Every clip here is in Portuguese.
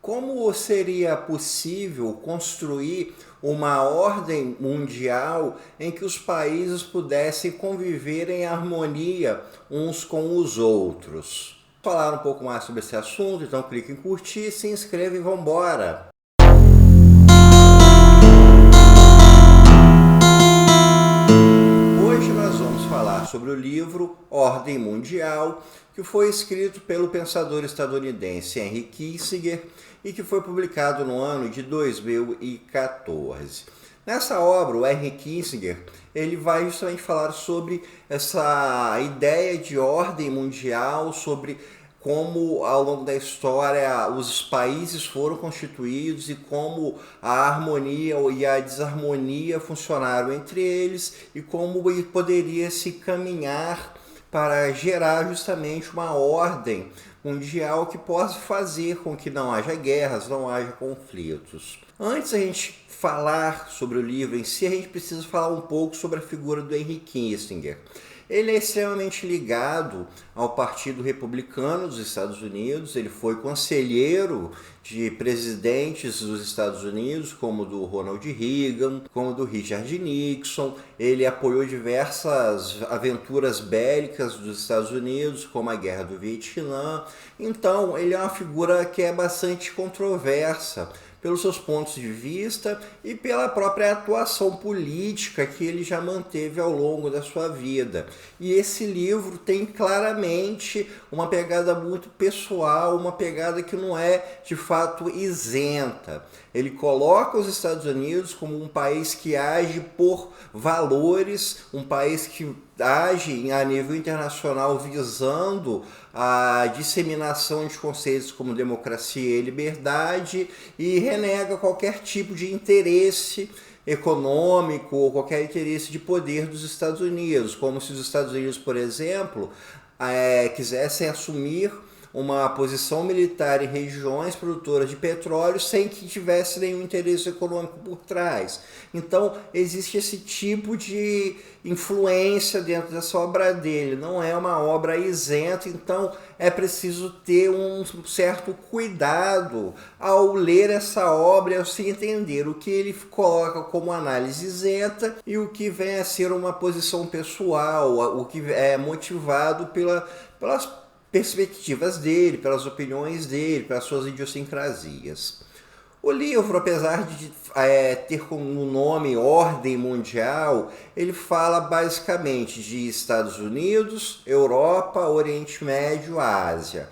Como seria possível construir uma ordem mundial em que os países pudessem conviver em harmonia uns com os outros? Falar um pouco mais sobre esse assunto, então clique em curtir, se inscreva e vamos embora! Hoje nós vamos falar sobre o livro Ordem Mundial, que foi escrito pelo pensador estadunidense Henry Kissinger e que foi publicado no ano de 2014. Nessa obra, o Henry Kissinger ele vai justamente falar sobre essa ideia de ordem mundial, sobre como ao longo da história os países foram constituídos e como a harmonia e a desarmonia funcionaram entre eles e como poderia se caminhar para gerar justamente uma ordem mundial que possa fazer com que não haja guerras, não haja conflitos. Antes da gente falar sobre o livro em si, a gente precisa falar um pouco sobre a figura do Henry Kissinger. Ele é extremamente ligado ao Partido Republicano dos Estados Unidos, ele foi conselheiro de presidentes dos Estados Unidos, como do Ronald Reagan, como do Richard Nixon. Ele apoiou diversas aventuras bélicas dos Estados Unidos, como a Guerra do Vietnã. Então, ele é uma figura que é bastante controversa pelos seus pontos de vista e pela própria atuação política que ele já manteve ao longo da sua vida. E esse livro tem claramente uma pegada muito pessoal, uma pegada que não é de fato isenta. Ele coloca os Estados Unidos como um país que age por valores, um país que age a nível internacional visando a disseminação de conceitos como democracia e liberdade e renega qualquer tipo de interesse econômico ou qualquer interesse de poder dos Estados Unidos, como se os Estados Unidos, por exemplo, quisessem assumir uma posição militar em regiões produtoras de petróleo sem que tivesse nenhum interesse econômico por trás. Então, existe esse tipo de influência dentro dessa obra dele. Não é uma obra isenta, então é preciso ter um certo cuidado ao ler essa obra e ao se entender o que ele coloca como análise isenta e o que vem a ser uma posição pessoal, o que é motivado pelas perspectivas dele, pelas opiniões dele, pelas suas idiosincrasias. O livro, apesar de ter como nome Ordem Mundial, ele fala basicamente de Estados Unidos, Europa, Oriente Médio, Ásia.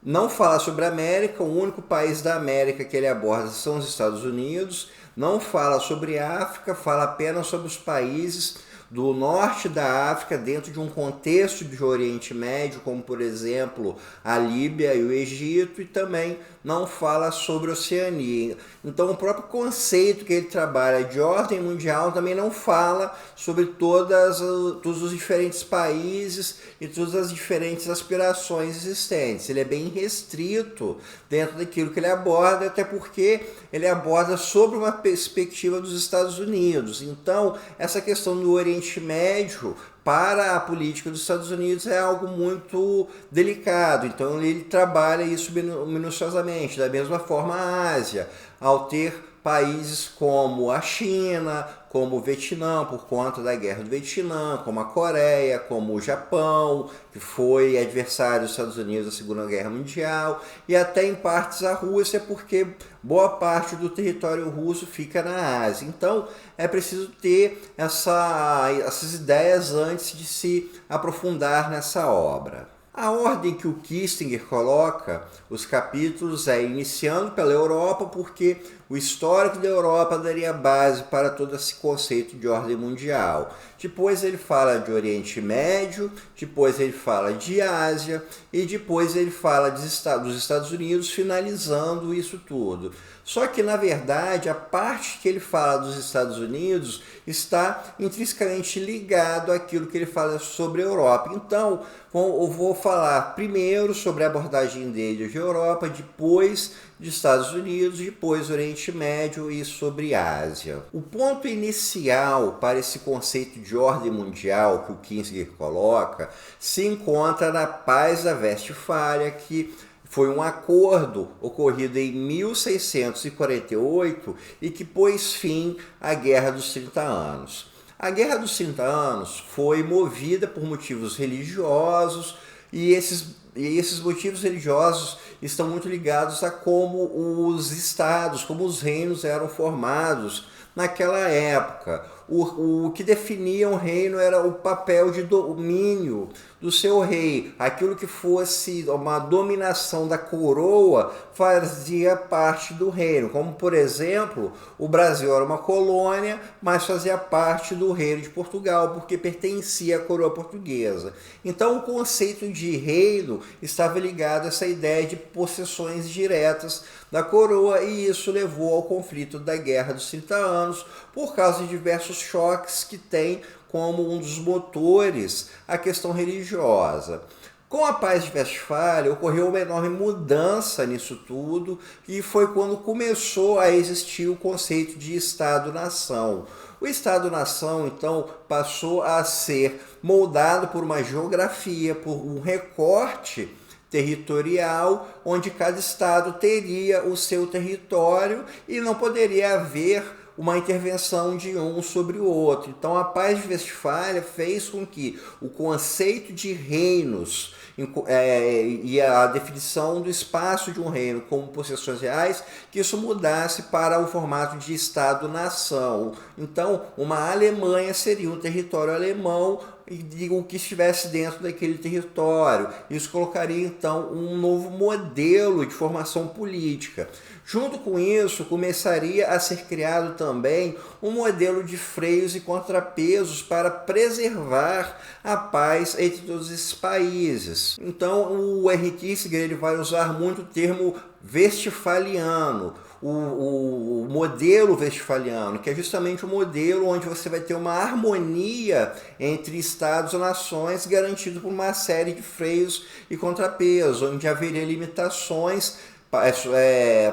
Não fala sobre a América, o único país da América que ele aborda são os Estados Unidos. Não fala sobre África, fala apenas sobre os países do norte da África dentro de um contexto de Oriente Médio, como por exemplo a Líbia e o Egito, e também não fala sobre a Oceania. Então o próprio conceito que ele trabalha de ordem mundial também não fala sobre todos os diferentes países e todas as diferentes aspirações existentes. Ele é bem restrito dentro daquilo que ele aborda, até porque ele aborda sobre uma perspectiva dos Estados Unidos. Então essa questão do Oriente Médio para a política dos Estados Unidos é algo muito delicado, então ele trabalha isso minuciosamente. Da mesma forma a Ásia, ao ter países como a China, como o Vietnã, por conta da guerra do Vietnã, como a Coreia, como o Japão, que foi adversário dos Estados Unidos na Segunda Guerra Mundial, e até em partes a Rússia, porque boa parte do território russo fica na Ásia. Então é preciso ter essas ideias antes de se aprofundar nessa obra. A ordem que o Kissinger coloca, os capítulos, é iniciando pela Europa, porque o histórico da Europa daria base para todo esse conceito de ordem mundial. Depois ele fala de Oriente Médio, depois ele fala de Ásia e depois ele fala dos Estados Unidos, finalizando isso tudo. Só que, na verdade, a parte que ele fala dos Estados Unidos está intrinsecamente ligado àquilo que ele fala sobre a Europa. Então, eu vou falar primeiro sobre a abordagem dele de Europa, depois de Estados Unidos, depois Oriente Médio e sobre Ásia. O ponto inicial para esse conceito de ordem mundial que o Kissinger coloca se encontra na Paz da Westfália, que foi um acordo ocorrido em 1648 e que pôs fim à Guerra dos 30 Anos. A Guerra dos 30 Anos foi movida por motivos religiosos e esses motivos religiosos estão muito ligados a como os estados, como os reinos eram formados naquela época. O que definia um reino era o papel de domínio do seu rei. Aquilo que fosse uma dominação da coroa fazia parte do reino. Como, por exemplo, o Brasil era uma colônia, mas fazia parte do reino de Portugal, porque pertencia à coroa portuguesa. Então, o conceito de reino estava ligado a essa ideia de possessões diretas da coroa, e isso levou ao conflito da Guerra dos 30 Anos, por causa de diversos choques que tem como um dos motores a questão religiosa. Com a Paz de Westfália, ocorreu uma enorme mudança nisso tudo, e foi quando começou a existir o conceito de Estado-nação. O Estado-nação, então, passou a ser moldado por uma geografia, por um recorte territorial, onde cada estado teria o seu território e não poderia haver uma intervenção de um sobre o outro. Então, a Paz de Westfália fez com que o conceito de reinos e a definição do espaço de um reino como possessões reais, que isso mudasse para o formato de Estado-nação. Então, uma Alemanha seria um território alemão e o que estivesse dentro daquele território. Isso colocaria, então, um novo modelo de formação política. Junto com isso, começaria a ser criado também um modelo de freios e contrapesos para preservar a paz entre todos esses países. Então, o Henry Kissinger ele vai usar muito o termo westfaliano, o modelo westfaliano, que é justamente o modelo onde você vai ter uma harmonia entre estados e nações garantido por uma série de freios e contrapesos, onde haveria limitações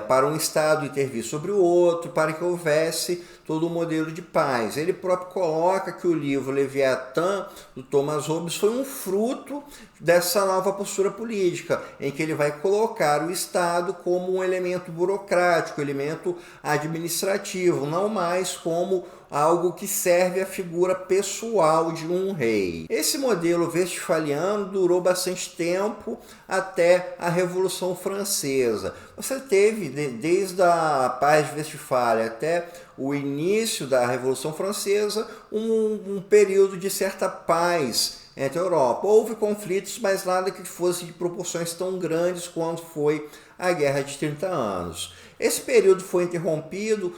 para um estado intervir sobre o outro, para que houvesse todo o modelo de paz. Ele próprio coloca que o livro Leviatã, do Thomas Hobbes, foi um fruto dessa nova postura política, em que ele vai colocar o Estado como um elemento burocrático, elemento administrativo, não mais como algo que serve à figura pessoal de um rei. Esse modelo westfaliano durou bastante tempo, até a Revolução Francesa. Você teve, desde a Paz de Westfália até o início da Revolução Francesa, um período de certa paz entre a Europa. Houve conflitos, mas nada que fosse de proporções tão grandes quanto foi a Guerra de 30 Anos. Esse período foi interrompido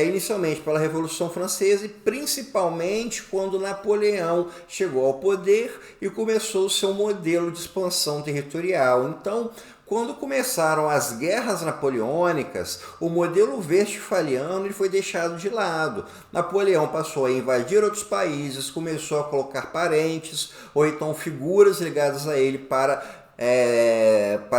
inicialmente pela Revolução Francesa e principalmente quando Napoleão chegou ao poder e começou o seu modelo de expansão territorial. Então, quando começaram as guerras napoleônicas, o modelo westfaliano ele foi deixado de lado. Napoleão passou a invadir outros países, começou a colocar parentes ou então figuras ligadas a ele para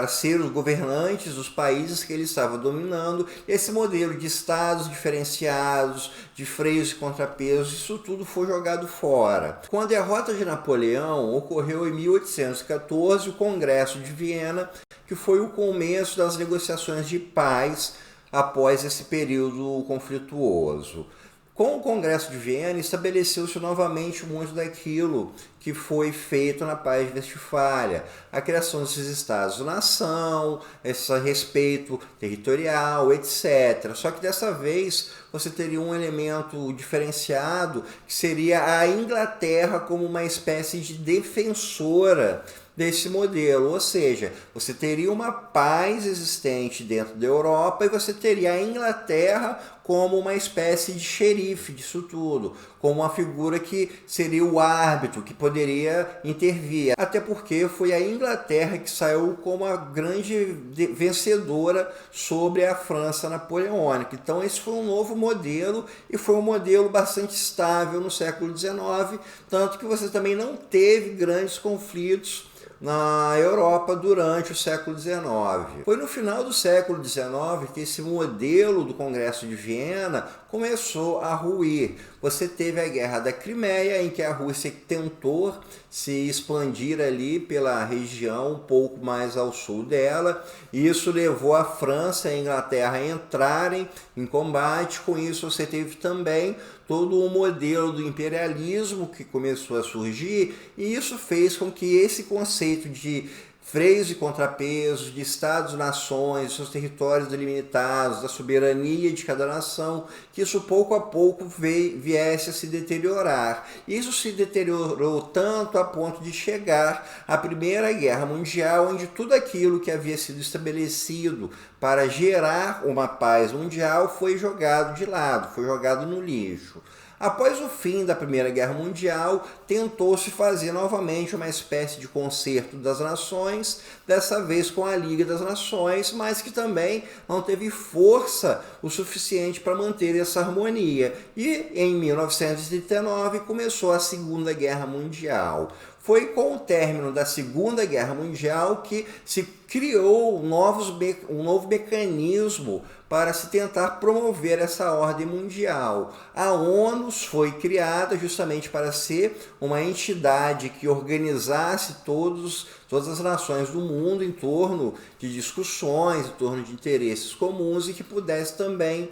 ser os governantes dos países que ele estava dominando. Esse modelo de estados diferenciados, de freios e contrapesos, isso tudo foi jogado fora. Com a derrota de Napoleão, ocorreu em 1814 o Congresso de Viena, que foi o começo das negociações de paz após esse período conflituoso. Com o Congresso de Viena, estabeleceu-se novamente muito daquilo que foi feito na Paz de Westfália, a criação desses estados-nação, esse respeito territorial, etc. Só que dessa vez você teria um elemento diferenciado, que seria a Inglaterra como uma espécie de defensora desse modelo, ou seja, você teria uma paz existente dentro da Europa e você teria a Inglaterra como uma espécie de xerife disso tudo, como uma figura que seria o árbitro, que poderia intervir. Até porque foi a Inglaterra que saiu como a grande vencedora sobre a França napoleônica. Então esse foi um novo modelo e foi um modelo bastante estável no século XIX, tanto que você também não teve grandes conflitos na Europa durante o século XIX. Foi no final do século XIX que esse modelo do Congresso de Viena começou a ruir. Você teve a Guerra da Crimeia, em que a Rússia tentou se expandir ali pela região um pouco mais ao sul dela. Isso levou a França e a Inglaterra a entrarem em combate. Com isso você teve também todo o modelo do imperialismo que começou a surgir, e isso fez com que esse conceito de freios e contrapesos, de estados-nações, seus territórios delimitados, da soberania de cada nação, que isso pouco a pouco viesse a se deteriorar. Isso se deteriorou tanto a ponto de chegar à Primeira Guerra Mundial, onde tudo aquilo que havia sido estabelecido para gerar uma paz mundial foi jogado de lado, foi jogado no lixo. Após o fim da Primeira Guerra Mundial, tentou-se fazer novamente uma espécie de concerto das nações, dessa vez com a Liga das Nações, mas que também não teve força o suficiente para manter essa harmonia. E em 1939 começou a Segunda Guerra Mundial. Foi com o término da Segunda Guerra Mundial que se criou um novo mecanismo para se tentar promover essa ordem mundial. A ONU foi criada justamente para ser uma entidade que organizasse todas as nações do mundo em torno de discussões, em torno de interesses comuns e que pudesse também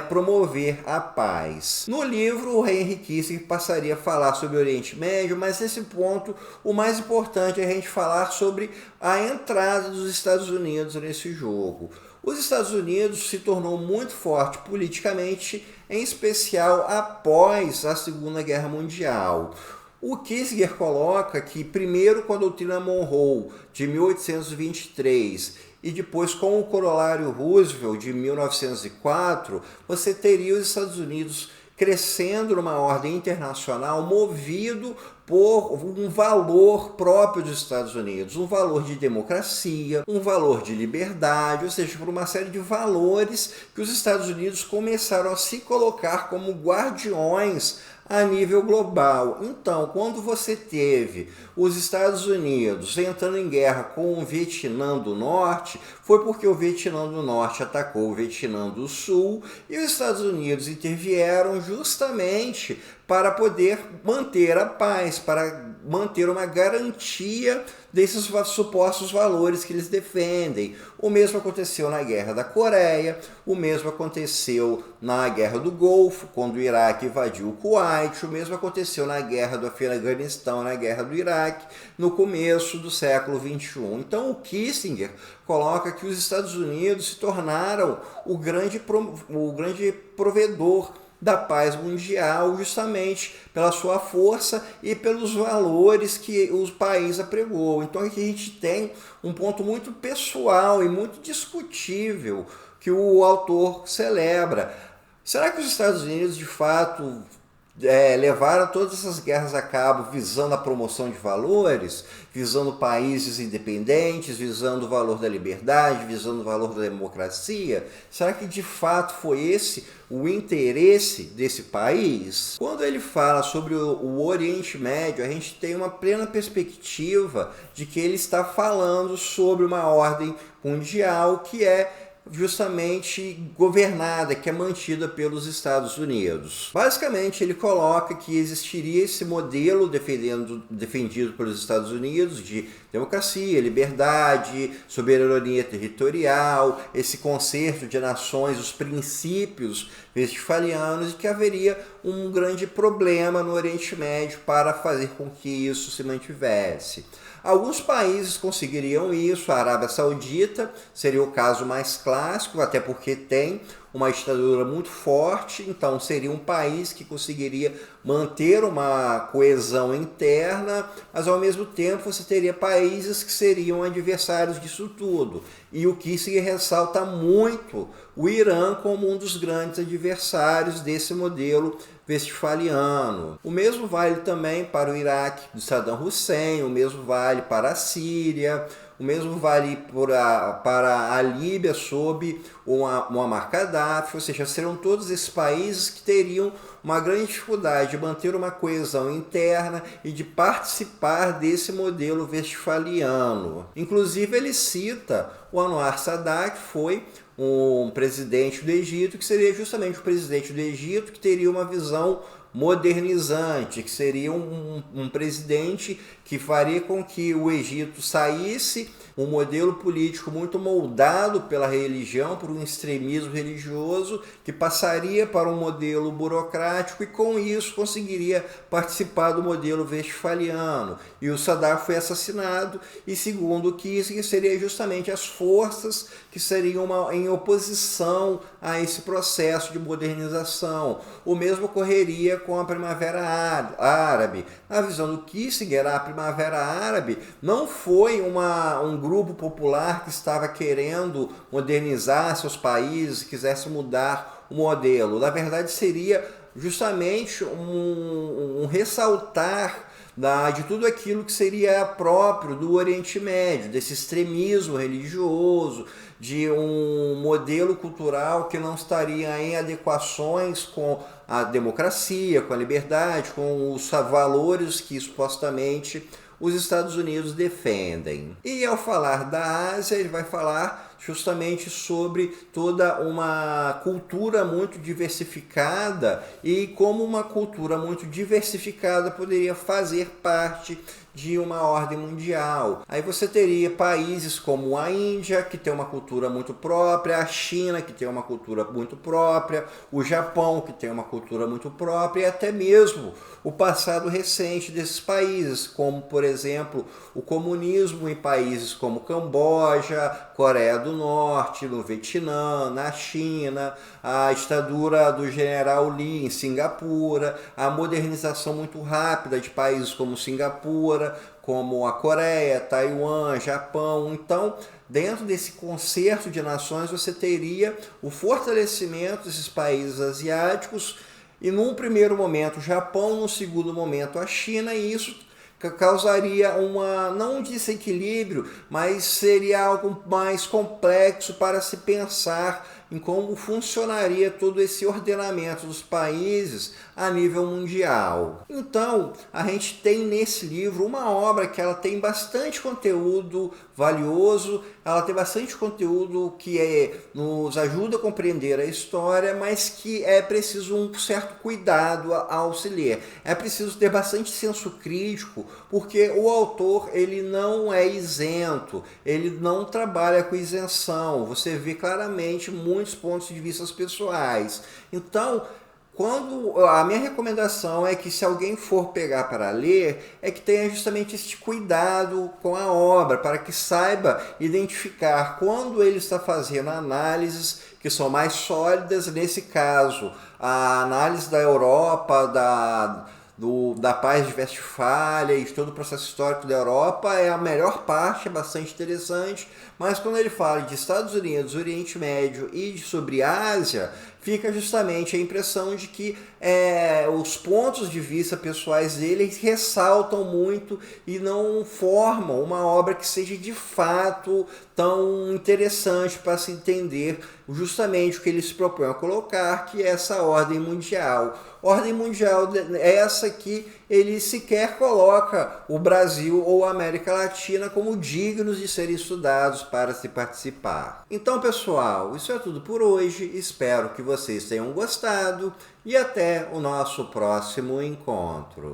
promover a paz. No livro, o Henry Kissinger passaria a falar sobre o Oriente Médio, mas nesse ponto o mais importante é a gente falar sobre a entrada dos Estados Unidos nesse jogo. Os Estados Unidos se tornou muito forte politicamente, em especial após a Segunda Guerra Mundial. O Kissinger coloca que primeiro com a doutrina Monroe de 1823 e depois com o corolário Roosevelt de 1904, você teria os Estados Unidos crescendo numa ordem internacional movido por um valor próprio dos Estados Unidos, um valor de democracia, um valor de liberdade, ou seja, por uma série de valores que os Estados Unidos começaram a se colocar como guardiões a nível global. Então, quando você teve os Estados Unidos entrando em guerra com o Vietnã do Norte, foi porque o Vietnã do Norte atacou o Vietnã do Sul e os Estados Unidos intervieram justamente para poder manter a paz, para manter uma garantia desses supostos valores que eles defendem. O mesmo aconteceu na Guerra da Coreia, o mesmo aconteceu na Guerra do Golfo, quando o Iraque invadiu o Kuwait, o mesmo aconteceu na Guerra do Afeganistão, na Guerra do Iraque, no começo do século XXI. Então o Kissinger coloca que os Estados Unidos se tornaram o grande provedor da paz mundial, justamente pela sua força e pelos valores que o país apregou. Então aqui a gente tem um ponto muito pessoal e muito discutível que o autor celebra. Será que os Estados Unidos de fato levaram todas essas guerras a cabo visando a promoção de valores, visando países independentes, visando o valor da liberdade, visando o valor da democracia? Será que de fato foi esse o interesse desse país? Quando ele fala sobre o Oriente Médio, a gente tem uma plena perspectiva de que ele está falando sobre uma ordem mundial que é justamente governada, que é mantida pelos Estados Unidos. Basicamente, ele coloca que existiria esse modelo defendido pelos Estados Unidos de democracia, liberdade, soberania territorial, esse concerto de nações, os princípios westphalianos, e que haveria um grande problema no Oriente Médio para fazer com que isso se mantivesse. Alguns países conseguiriam isso, a Arábia Saudita seria o caso mais clássico, até porque tem uma ditadura muito forte, então seria um país que conseguiria manter uma coesão interna, mas ao mesmo tempo você teria países que seriam adversários disso tudo. E o Kissinger ressalta muito o Irã como um dos grandes adversários desse modelo westphaliano. O mesmo vale também para o Iraque de Saddam Hussein, o mesmo vale para a Síria, O mesmo vale para a Líbia sob o Muammar Gaddafi, ou seja, serão todos esses países que teriam uma grande dificuldade de manter uma coesão interna e de participar desse modelo westphaliano. Inclusive, ele cita o Anwar Sadat, que foi um presidente do Egito, que seria justamente o presidente do Egito que teria uma visão modernizante, que seria um presidente que faria com que o Egito saísse um modelo político muito moldado pela religião, por um extremismo religioso, que passaria para um modelo burocrático e com isso conseguiria participar do modelo westphaliano. E o Sadat foi assassinado e, segundo Kissinger, seria justamente as forças que seriam em oposição a esse processo de modernização. O mesmo ocorreria com a Primavera Árabe. Na visão do Kissinger, a Primavera Árabe não foi um grupo popular que estava querendo modernizar seus países, quisesse mudar o modelo. Na verdade, seria justamente um ressaltar de tudo aquilo que seria próprio do Oriente Médio, desse extremismo religioso, de um modelo cultural que não estaria em adequações com a democracia, com a liberdade, com os valores que supostamente os Estados Unidos defendem. E ao falar da Ásia, ele vai falar justamente sobre toda uma cultura muito diversificada e como uma cultura muito diversificada poderia fazer parte de uma ordem mundial. Aí você teria países como a Índia, que tem uma cultura muito própria, a China, que tem uma cultura muito própria, o Japão, que tem uma cultura muito própria, e até mesmo o passado recente desses países, como, por exemplo, o comunismo em países como Camboja, Coreia do Norte, no Vietnã, na China, a ditadura do general Lee em Singapura, a modernização muito rápida de países como Singapura, como a Coreia, Taiwan, Japão. Então, dentro desse concerto de nações, você teria o fortalecimento desses países asiáticos e, num primeiro momento, o Japão, no segundo momento, a China, e isso causaria não um desequilíbrio, mas seria algo mais complexo para se pensar em como funcionaria todo esse ordenamento dos países a nível mundial. Então, a gente tem nesse livro uma obra que ela tem bastante conteúdo valioso, ela tem bastante conteúdo que nos ajuda a compreender a história, mas que é preciso um certo cuidado ao se ler. É preciso ter bastante senso crítico, porque o autor ele não é isento, ele não trabalha com isenção. Você vê claramente muitos pontos de vista pessoais. Então, a minha recomendação é que, se alguém for pegar para ler, é que tenha justamente este cuidado com a obra, para que saiba identificar quando ele está fazendo análises que são mais sólidas. Nesse caso, a análise da Europa, da Paz de Westfália e de todo o processo histórico da Europa é a melhor parte, é bastante interessante, mas quando ele fala de Estados Unidos, Oriente Médio e sobre Ásia, fica justamente a impressão de que os pontos de vista pessoais dele ressaltam muito e não formam uma obra que seja de fato tão interessante para se entender justamente o que ele se propõe a colocar, que é essa ordem mundial. Ordem mundial é essa que ele sequer coloca o Brasil ou a América Latina como dignos de serem estudados para se participar. Então, pessoal, isso é tudo por hoje. Espero que vocês tenham gostado e até o nosso próximo encontro.